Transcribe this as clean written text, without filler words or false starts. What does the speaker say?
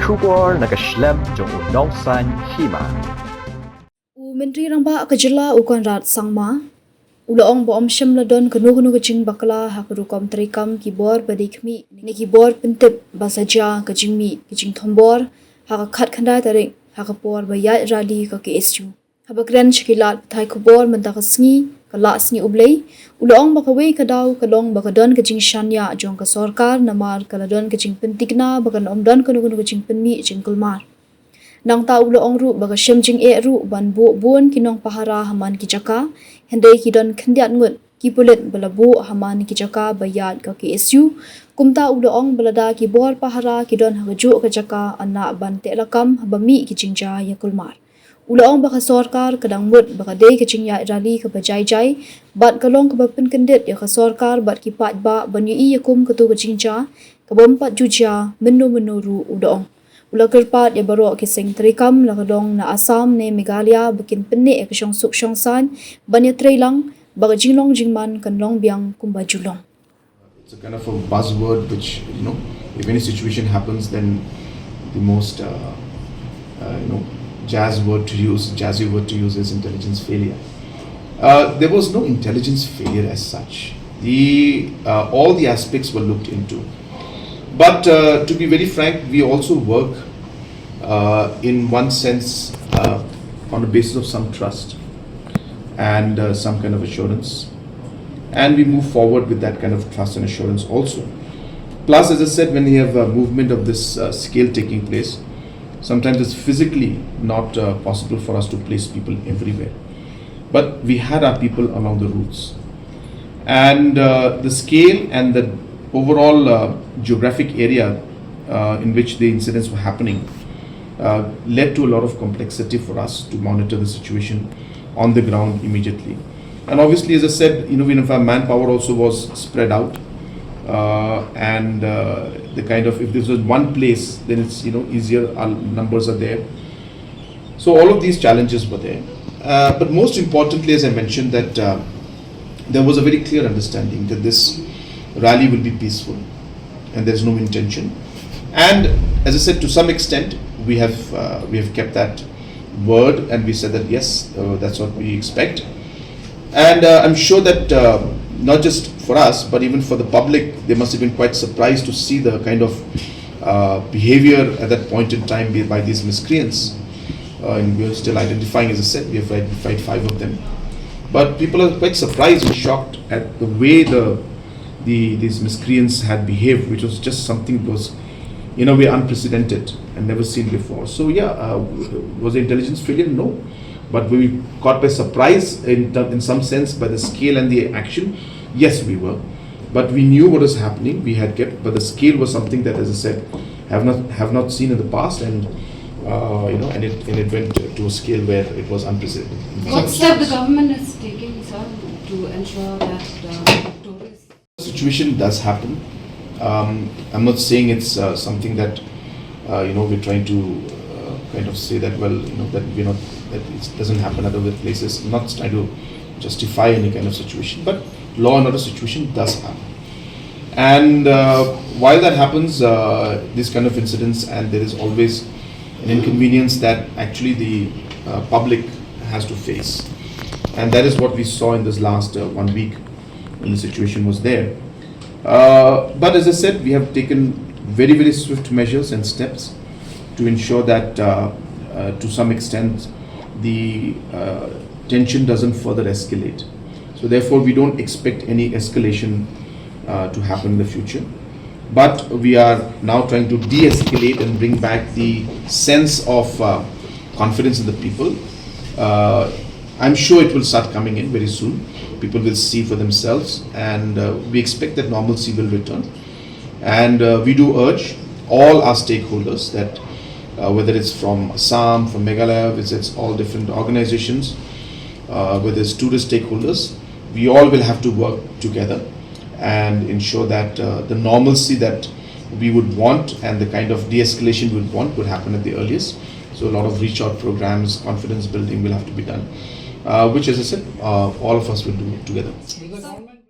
Shubor nakaslem jong unongsan Hima. Menteri ramba kajela Conrad sangma ulaong boom shamladon kanu kajing bakla hakrukom Tarikam kibor badikmi ni kibor pentip basaja kajingmi kajing thombor hakakhat khanda Tarik hakapor bayat rali ka KSU habakran shikilat thai kubor mentakasngi kala asni ublei ulaong bakawe kadaw kalong bakadon kajing Shaniah jong ka sarkar namar kaladon kajing Jingpyntikna bakan omdon kanu kajing Pynmih Jingkulmar nang ta ulaong ru baga shemjing e ru ban bu bun kinong pahara haman kijaka hendai kidon khendiat ngut kipulet balabu haman kijaka bayat ka KSU kumta ulaong balada kibor pahara kidon hagaju kajaka anna ban telakam habami kijingja Jingkulmar ulaong baka sarkar kadang mut baka dei kijingya rali ka bajai bat kalong ka bapin kendit ya ka sarkar bat kipat ba banyu i yakum katu kijingja ka bompat juja menu ru ulaong Ulakerpat ya baro kising Tarikam lakadong na Assam ne Meghalaya bakin Pynmih eksyong suksyong san banya trailang baga jinglong jingman kanlong biang kumbajulong. It's a kind of a buzzword which, if any situation happens, then the most, jazzy word to use is intelligence failure. There was no intelligence failure as such. All the aspects were looked into. But to be very frank, we also work in one sense on the basis of some trust and some kind of assurance. And we move forward with that kind of trust and assurance also. Plus, as I said, when we have a movement of this scale taking place, sometimes it's physically not possible for us to place people everywhere. But we had our people along the routes. And the scale and the overall geographic area in which the incidents were happening led to a lot of complexity for us to monitor the situation on the ground immediately. And obviously, as I said, even if our manpower also was spread out and the kind of, if this was one place, then it's easier, our numbers are there. So all of these challenges were there. But most importantly, as I mentioned, that there was a very clear understanding that this rally will be peaceful and there is no intention. And as I said, to some extent, we have kept that word and we said that yes, that's what we expect. And I'm sure that not just for us, but even for the public, they must have been quite surprised to see the kind of behavior at that point in time by these miscreants. And we are still identifying, as I said, we have identified 5 of them. But people are quite surprised and shocked at the way these miscreants had behaved, which was just something that was in a way unprecedented and never seen before. So was the intelligence failure? No. But were we caught by surprise in some sense by the scale and the action? Yes, we were. But we knew what was happening. We had kept, but the scale was something that, as I said, have not seen in the past, and and it went to a scale where it was unprecedented. What step the government is taking, sir, to ensure that situation does happen. I'm not saying it's something that we're trying to kind of say that that that it doesn't happen at other places. I'm not trying to justify any kind of situation, but law and order situation does happen. And while that happens, these kind of incidents, and there is always an inconvenience that actually the public has to face, and that is what we saw in this last 1 week when the situation was there. But as I said, we have taken very, very swift measures and steps to ensure that to some extent the tension doesn't further escalate. So therefore, we don't expect any escalation to happen in the future. But we are now trying to de-escalate and bring back the sense of confidence in the people. I'm sure it will start coming in very soon. People will see for themselves, and we expect that normalcy will return. And we do urge all our stakeholders that whether it's from Assam, from Meghalaya, whether it's all different organizations, whether it's tourist stakeholders, we all will have to work together and ensure that the normalcy that we would want and the kind of de-escalation we would want would happen at the earliest. So a lot of reach out programs, confidence building will have to be done. Which, as I said, all of us will do together.